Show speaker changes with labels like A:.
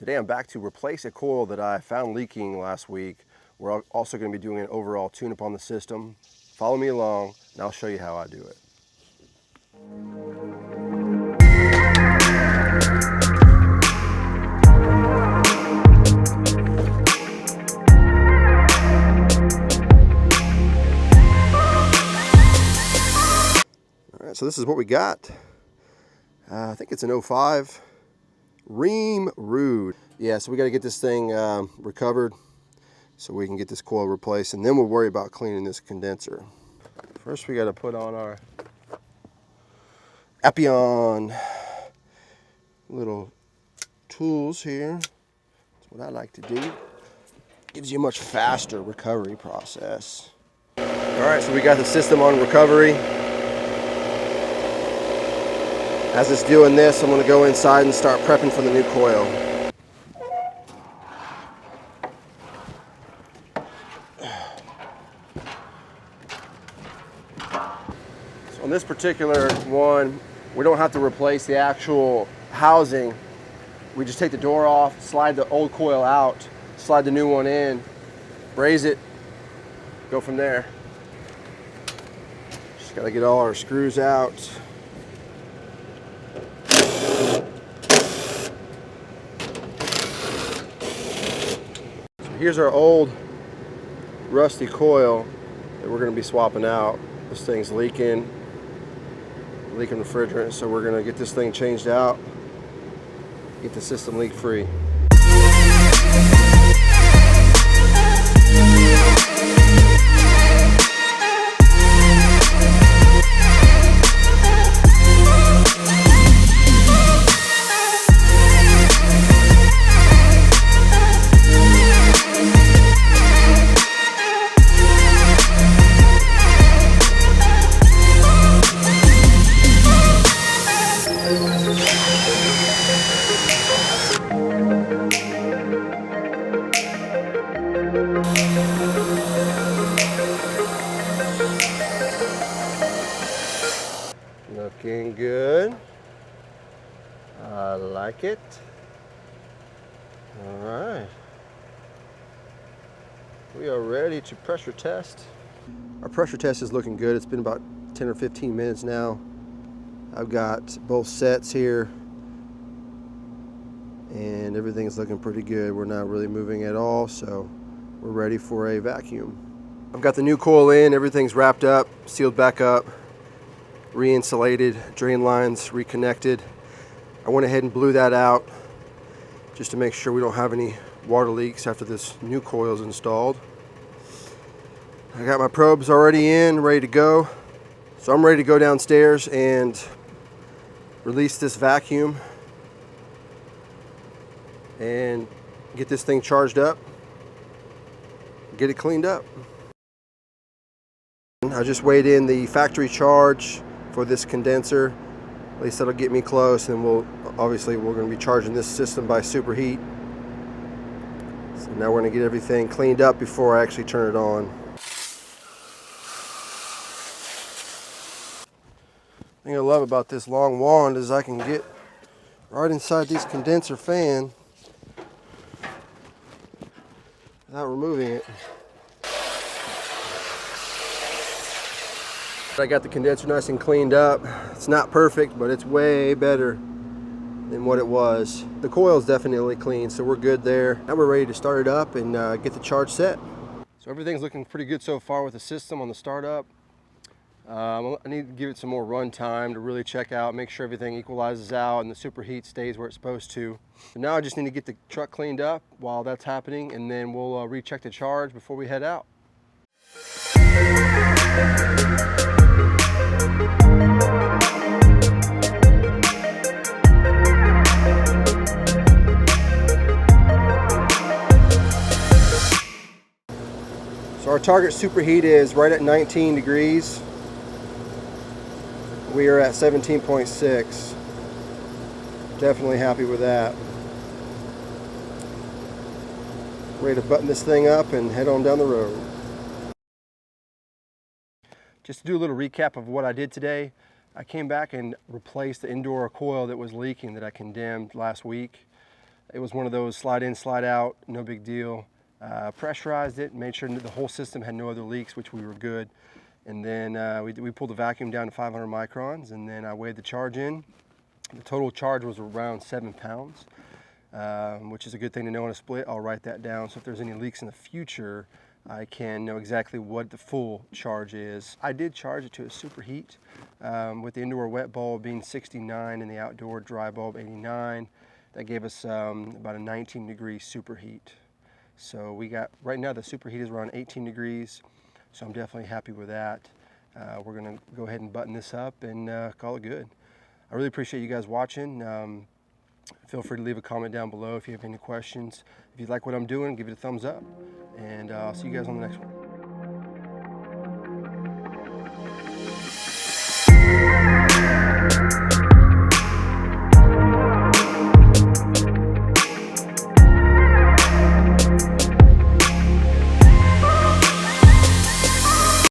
A: Today I'm back to replace a coil that I found leaking last week. We're also going to be doing an overall tune-up on the system. Follow me along and I'll show you how I do it. Alright, so this is what we got. I think it's an 05 Rheem Ruud. Yeah, so we got to get this thing recovered so we can get this coil replaced, and then we'll worry about cleaning this condenser. First we got to put on our Appion little tools here. That's what I like to do. Gives you a much faster recovery process. Alright, so we got the system on recovery. As it's doing this, I'm going to go inside and start prepping for the new coil. So on this particular one, we don't have to replace the actual housing. We just take the door off, slide the old coil out, slide the new one in, braze it, go from there. Just got to get all our screws out. Here's our old rusty coil that we're going to be swapping out. This thing's leaking refrigerant, so we're going to get this thing changed out, get the system leak free. Looking good. I like it. All right. We are ready to pressure test. Our pressure test is looking good. It's been about 10 or 15 minutes now. I've got both sets here and everything's looking pretty good. We're not really moving at all, so we're ready for a vacuum. I've got the new coil in, everything's wrapped up, sealed back up, re-insulated, drain lines reconnected. I went ahead and blew that out just to make sure we don't have any water leaks after this new coil is installed. I got my probes already in, ready to go. So I'm ready to go downstairs and release this vacuum and get this thing charged up, get it cleaned up. I just weighed in the factory charge for this condenser. At least that'll get me close, and we're going to be charging this system by superheat. So now we're going to get everything cleaned up before I actually turn it on. The thing I love about this long wand is I can get right inside this condenser fan without removing it. I got the condenser nice and cleaned up. It's not perfect, but it's way better than what it was. The coil is definitely clean, so we're good there. Now we're ready to start it up and get the charge set. So everything's looking pretty good so far with the system on the startup. I need to give it some more run time to really check out, make sure everything equalizes out and the superheat stays where it's supposed to. So now I just need to get the truck cleaned up while that's happening, and then we'll recheck the charge before we head out. So our target superheat is right at 19 degrees. We are at 17.6. Definitely happy with that. Ready to button this thing up and head on down the road. Just to do a little recap of what I did today, I came back and replaced the indoor coil that was leaking that I condemned last week. It was one of those slide in, slide out, no big deal. Pressurized it, made sure that the whole system had no other leaks, which we were good. And then we pulled the vacuum down to 500 microns, and then I weighed the charge in. The total charge was around 7 pounds, which is a good thing to know on a split. I'll write that down, so if there's any leaks in the future, I can know exactly what the full charge is. I did charge it to a superheat, with the indoor wet bulb being 69 and the outdoor dry bulb 89. That gave us about a 19-degree superheat. So we got, right now the superheat is around 18 degrees. So I'm definitely happy with that. We're gonna go ahead and button this up and call it good. I really appreciate you guys watching. Feel free to leave a comment down below if you have any questions. If you like what I'm doing, give it a thumbs up. And I'll see you guys on the next one.